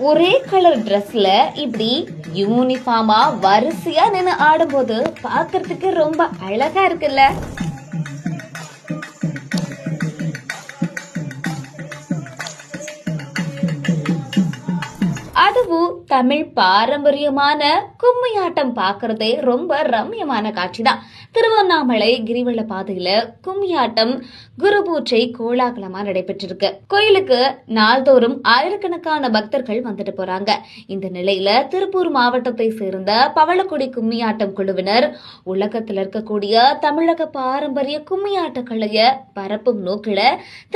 ஒரே கலர் ட்ரெஸ்ல இப்படி யூனிஃபார்மா வரிசையா நின்று ஆடும்போது பாக்குறதுக்கு ரொம்ப அழகா இருக்குல்ல. அதுவும் தமிழ் பாரம்பரியமான கும்மியாட்டம் பாக்குறதே ரொம்ப ரம்யமான காட்சிதான். திருவண்ணாமலை கிரிவல பாதையில கும்மியாட்டம் குரு பூஜை கோலாகலமா நடைபெற்றிருக்கு. கோயிலுக்கு நாள்தோறும் ஆயிரக்கணக்கான பக்தர்கள் வந்துட்டு போறாங்க. இந்த நிலையில திருப்பூர் மாவட்டத்தை சேர்ந்த பவளக்குடி கும்மியாட்டம் குழுவினர் உலகத்தில் இருக்கக்கூடிய தமிழக பாரம்பரிய கும்மியாட்ட கலைய பரப்பும் நோக்கில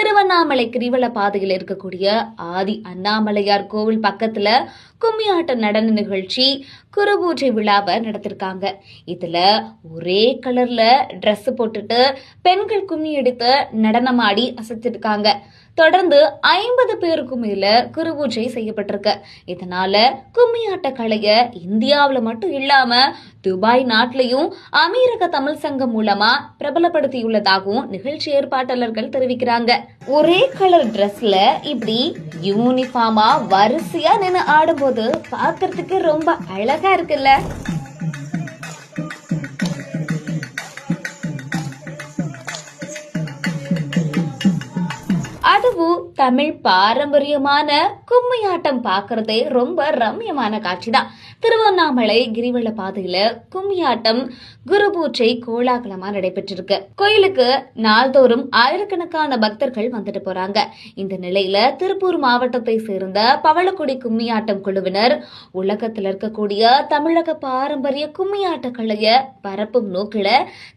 திருவண்ணாமலை கிரிவல பாதையில் இருக்கக்கூடிய ஆதி அண்ணாமலையார் கோவில் பக்கத்துல கும்மியாட்ட நடன நிகழ்ச்சி குரு பூஜை விழாவை நடத்திருக்காங்க. இதுல ஒரே கலர்ல ட்ரெஸ் போட்டுட்டு பெண்கள் கும்மி எடுத்து நடனமாடி அசைச்சிருக்காங்க. தொடர்ந்து 50 பேருக்கும் மேல குரு பூஜை செய்யப்பட்டிருக்கு. இதனால கும்மியாட்ட கலைய இந்தியாவில மட்டும் இல்லாம துபாய் நாட்டிலையும் அமீரக தமிழ் சங்கம் மூலமா பிரபலப்படுத்தியுள்ளதாகவும் நிகழ்ச்சி ஏற்பாட்டாளர்கள் தெரிவிக்கிறாங்க. ஒரே கலர் ட்ரெஸ்ல இப்படி யூனிஃபார்மா வரிசையா நின்று ஆடும்போது பாக்குறதுக்கு ரொம்ப அழகா இருக்குல்ல. அதுவும் தமிழ் பாரம்பரியமான கும்மியாட்டம் பாக்குறதே ரொம்ப ரம்யமான காட்சிதான். திருவண்ணாமலை கிரிவல பாதையில கும்மியாட்டம் குரு பூஜை கோலாகலமா நடைபெற்றிருக்கு. கோயிலுக்கு நாள்தோறும் ஆயிரக்கணக்கான பக்தர்கள் வந்துட்டு போறாங்க. இந்த நிலையில திருப்பூர் மாவட்டத்தை சேர்ந்த பவளக்குடி கும்மியாட்டம் குழுவினர் உலகத்தில் இருக்கக்கூடிய தமிழக பாரம்பரிய கும்மியாட்ட கலைய பரப்பும் நோக்கில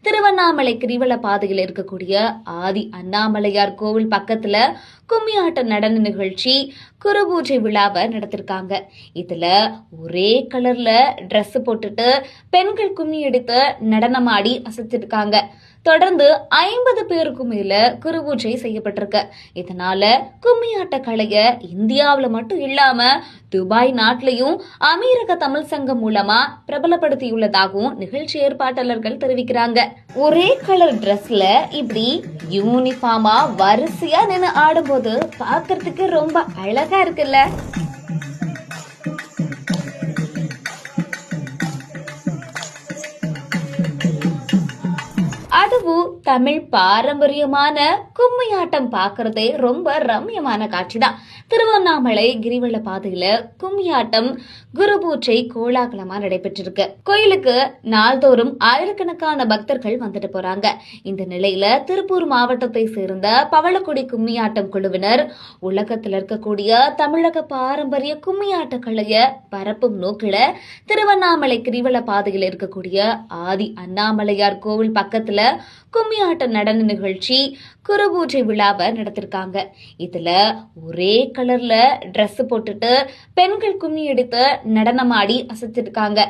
திருவண்ணாமலை கிரிவல பாதையில் இருக்கக்கூடிய ஆதி அண்ணாமலையார் கோவில் பக்கத்துல கும்மியாட்ட நடன நிகழ்ச்சி குரு பூஜை விழாவை நடத்திருக்காங்க. இதுல ஒரே கலர்ல ட்ரெஸ் போட்டுட்டு பெண்கள் கும்மி எடுத்து நடனமாடி அசைச்சிருக்காங்க. தொடர்ந்து 50 பேருக்கும் மேல குரு பூஜை செய்யப்பட்டிருக்கு. இதனால கும்மியாட்ட கலைய இந்தியாவில மட்டும் இல்லாம துபாய் நாட்டிலையும் அமீரக தமிழ் சங்கம் மூலமா பிரபலப்படுத்தியுள்ளதாகவும் நிகழ்ச்சி ஏற்பாட்டாளர்கள் தெரிவிக்கிறாங்க. ஒரே கலர் ட்ரெஸ்ல இப்படி யூனிஃபார்மா வரிசையா நின்று ஆடும்போது பாக்குறதுக்கு ரொம்ப அழகா இருக்குல்ல. அதுவும் தமிழ் பாரம்பரியமான கும்மியாட்டம் பாக்குறதே ரொம்ப ரம்யமான காட்சிதான். திருவண்ணாமலை கிரிவல பாதையில கும்மியாட்டம் குரு பூஜை கோலாகலமா நடைபெற்றிருக்கு. கோயிலுக்கு நாள்தோறும் ஆயிரக்கணக்கான பக்தர்கள் வந்துட்டு போறாங்க. இந்த நிலையில திருப்பூர் மாவட்டத்தை சேர்ந்த பவளக்குடி கும்மியாட்டம் குழுவினர் உலகத்தில் இருக்கக்கூடிய தமிழக பாரம்பரிய கும்மியாட்ட கலைய பரப்பும் நோக்கில திருவண்ணாமலை கிரிவல பாதையில் இருக்கக்கூடிய ஆதி அண்ணாமலையார் கோவில் பக்கத்துல கும்மியாட்ட நடன நிகழ்ச்சி குரு பூஜை விழாவை நடத்திருக்காங்க. இதுல ஒரே கலர்ல ட்ரெஸ் போட்டுட்டு பெண்கள் கும்மி எடுத்து நடனமாடி அசைச்சிருக்காங்க.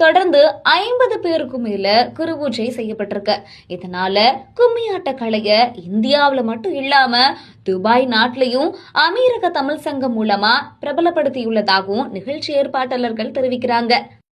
தொடர்ந்து 50 பேருக்கும் மேல குரு பூஜை செய்யப்பட்டிருக்கு. இதனால கும்மியாட்ட கலைய இந்தியாவில மட்டும் இல்லாம துபாய் நாட்டிலையும் அமீரக தமிழ் சங்கம் மூலமா பிரபலப்படுத்தியுள்ளதாகவும் நிகழ்ச்சி ஏற்பாட்டாளர்கள் தெரிவிக்கிறாங்க.